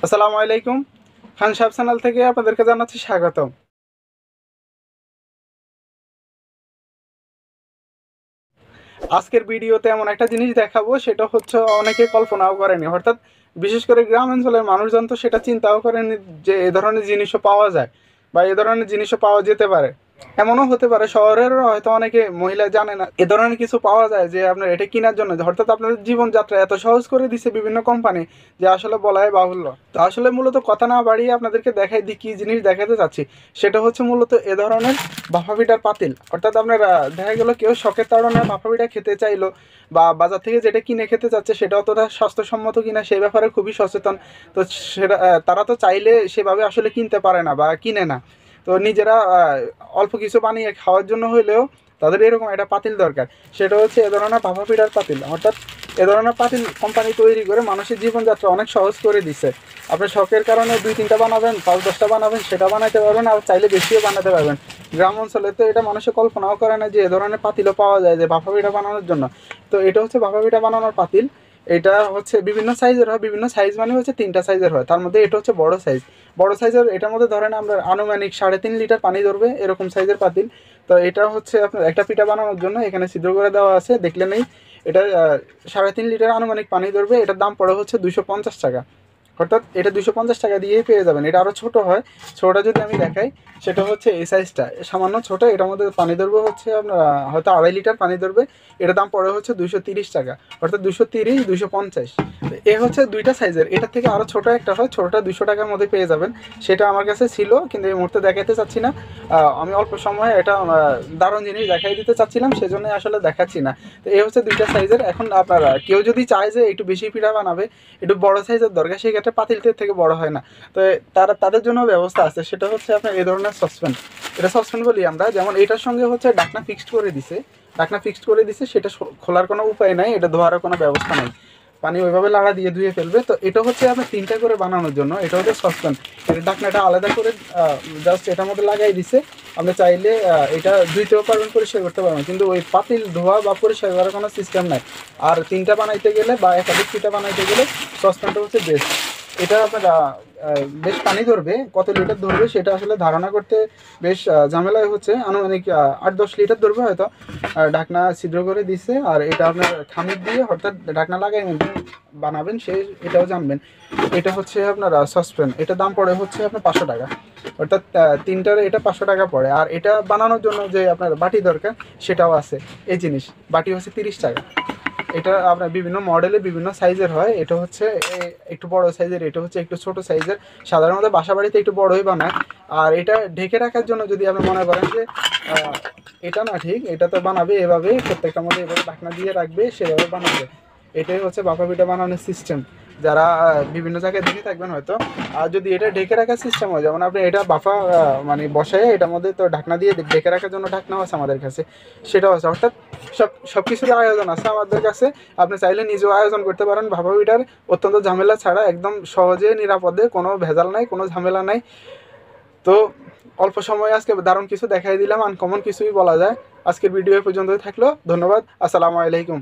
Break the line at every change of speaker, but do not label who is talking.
আসসালামু আলাইকুম। খান সাহেব চ্যানেল থেকে আপনাদেরকে জানাচ্ছি স্বাগতম। আজকের ভিডিওতে এমন একটা জিনিস দেখাবো, সেটা হচ্ছে অনেকে কল্পনাও করেনি। অর্থাৎ বিশেষ করে গ্রাম অঞ্চলের মানুষজন তো সেটা চিন্তাও করেনি যে এ ধরনের জিনিসও পাওয়া যায় বা এ ধরনের জিনিসও পাওয়া যেতে পারে। এমনও হতে পারে শহরেরও হয়তো অনেকে মহিলা জানে না এ ধরনের কিছু পাওয়া যায়, যে আপনার এটা কেনার জন্য অর্থাৎ আপনাদের জীবনযাত্রা এত সহজ করে দিছে বিভিন্ন কোম্পানি, যে আসলে বলাই বাহুল্য। তো আসলে মূলত কথা না বাড়িয়ে আপনাদেরকে দেখাই দিই কী জিনিস দেখাতে চাচ্ছি। সেটা হচ্ছে মূলত এ ধরনের ভাপা পিঠার পাতিল। অর্থাৎ আপনার দেখা গেলো কেউ শখের তাড়না ভাপা পিঠা খেতে চাইলো, বা বাজার থেকে যেটা কিনে খেতে চাচ্ছে সেটা অতটা স্বাস্থ্যসম্মত কিনা সেই ব্যাপারে খুবই সচেতন। তো সেটা তারা তো চাইলে সেভাবে আসলে কিনতে পারে না বা কিনে না। তো নিজেরা অল্প কিছু বানিয়ে খাওয়ার জন্য হইলেও তাদের এরকম একটা পাতিল দরকার। সেটা হচ্ছে এ ধরনের ভাপা পিঠার পাতিল। অর্থাৎ এ ধরনের পাতিল কোম্পানি তৈরি করে মানুষের জীবনযাত্রা অনেক সহজ করে দিছে। আপনি শখের কারণে 2-3টা বানাবেন, 5-10টা বানাবেন, সেটা বানাইতে পারবেন, আর চাইলে বেশিও বানাতে পারবেন। গ্রাম অঞ্চলে তো এটা মানুষের কল্পনাও করে না যে এ ধরনের পাতিলও পাওয়া যায় যে ভাপা পিঠা বানানোর জন্য। তো এটা হচ্ছে ভাপা পিঠা বানানোর পাতিল। এটা হচ্ছে বিভিন্ন সাইজের হয়, বিভিন্ন সাইজ মানে হচ্ছে 3টা সাইজের হয়। তার মধ্যে এটা হচ্ছে বড় সাইজ। বড় সাইজের এটার মধ্যে ধরেন আমরা আনুমানিক 3.5 লিটার পানি ধরবে এরকম সাইজের পাতিল। তো এটা হচ্ছে আপনার একটা পিঠা বানানোর জন্য এখানে ছিদ্র করে দেওয়া আছে, দেখলে নেই। এটা 3.5 লিটার আনুমানিক পানি ধরবে। এটার দাম পড়ে হচ্ছে 250 টাকা। অর্থাৎ এটা 250 টাকা দিয়েই পেয়ে যাবেন। এটা আরও ছোটো হয়। ছোটোটা যদি আমি দেখাই, সেটা হচ্ছে এই সাইজটা সামান্য ছোটো। এটার মধ্যে পানি ধরবে হচ্ছে আপনার হয়তো 2.5 লিটার পানি ধরবে। এটার দাম পড়ে হচ্ছে 230 টাকা। অর্থাৎ 230-250। এ হচ্ছে 2টা সাইজের। এটার থেকে আরও ছোটো একটা হয়, ছোটোটা 200 টাকার মধ্যে পেয়ে যাবেন। সেটা আমার কাছে ছিল, কিন্তু এই মুহূর্তে দেখাতে চাচ্ছি না। আমি অল্প সময়ে এটা দারুণ জিনিস দেখাই দিতে চাচ্ছিলাম, সেজন্যই আসলে দেখাচ্ছি না। তো এই হচ্ছে 2টা সাইজের। এখন আপনারা কেউ যদি চায় যে একটু বেশি পিঠা বানাবে, একটু বড় সাইজের দরকার, সেই ক্ষেত্রে পাতিলটির থেকে বড় হয় না। তো তাদের জন্য ব্যবস্থা আছে। সেটা হচ্ছে আপনার এই ধরনের সসপ্যান। এটা সসপ্যান বলি আমরা। যেমন এটার সঙ্গে হচ্ছে ঢাকনা ফিক্সড করে দিছে। সেটা খোলার কোনো উপায় নাই, এটা ধোয়ারও কোনো ব্যবস্থা নাই। পানি ওইভাবে লাড়া দিয়ে ধুয়ে ফেলবে। তো এটা হচ্ছে আপনার 3টা করে বানানোর জন্য। এটা হচ্ছে সসপ্যান। এটা ঢাকনাটা আলাদা করে জাস্ট এটার মধ্যে লাগাই দিছে। আপনি চাইলে এটা ধুইতেও পারবেন, পরিষ্কার করতে পারবেন, কিন্তু ওই পাতিল ধোয়া বা পরিষ্কার করার কোনো সিস্টেম নাই। আর 3টা বানাইতে গেলে বা একাধিক পিঠা বানাইতে গেলে সসপ্যানটা হচ্ছে বেস্ট। এটা আপনার বেশ পানি ধরবে, কত লিটার ধরবে সেটা আসলে ধারণা করতে বেশ ঝামেলাই হচ্ছে। আনুমানিক 8-10 লিটার ধরবে হয়তো। ঢাকনা ছিদ্র করে দিছে। আর এটা আপনার খামির দিয়ে অর্থাৎ ঢাকনা লাগাই বানাবেন সে এটাও জানবেন। এটা হচ্ছে আপনার সসপ্যান। এটার দাম পড়ে হচ্ছে আপনার 500 টাকা। অর্থাৎ 3টার এটা 500 টাকা পড়ে। আর এটা বানানোর জন্য যে আপনার বাটি দরকার সেটাও আছে। এই জিনিস বাটি হচ্ছে 30 টাকা। এটা আপনার বিভিন্ন মডেলে বিভিন্ন সাইজের হয়। এটা হচ্ছে একটু বড় সাইজের, এটা হচ্ছে একটু ছোট সাইজের। সাধারণত বাসা বাড়িতে একটু বড়ই বানায়। আর এটা ঢেকে রাখার জন্য যদি আপনি মনে করেন যে এটা না ঠিক, এটা তো বানাবে এভাবে, প্রত্যেকটার মধ্যে এভাবে ঢাকনা দিয়ে রাখবে, সেভাবে বানাবে। এটাই হচ্ছে ভাপা পিঠা বানানোর সিস্টেম। যারা বিভিন্ন জায়গায় দেখে থাকবেন হয়তো। আর যদি এটা ঢেকে রাখার সিস্টেম হয়, যেমন আপনি এটা বাফা মানে বসায় এটার মধ্যে তো ঢাকনা দিয়ে ঢেকে রাখার জন্য ঢাকনাও আছে আমাদের কাছে, সেটাও আছে। অর্থাৎ সব কিছুর আয়োজন আছে আমাদের কাছে। আপনি চাইলে নিজেও আয়োজন করতে পারেন ভাপা পিঠার, অত্যন্ত ঝামেলা ছাড়া, একদম সহজে নিরাপদে, কোনো ভেজাল নাই, কোনো ঝামেলা নাই। তো অল্প সময়ে আজকে দারুণ কিছু দেখাই দিলাম, আনকমন কিছুই বলা যায়। আজকের ভিডিও পর্যন্তই থাকলো। ধন্যবাদ। আসসালামু আলাইকুম।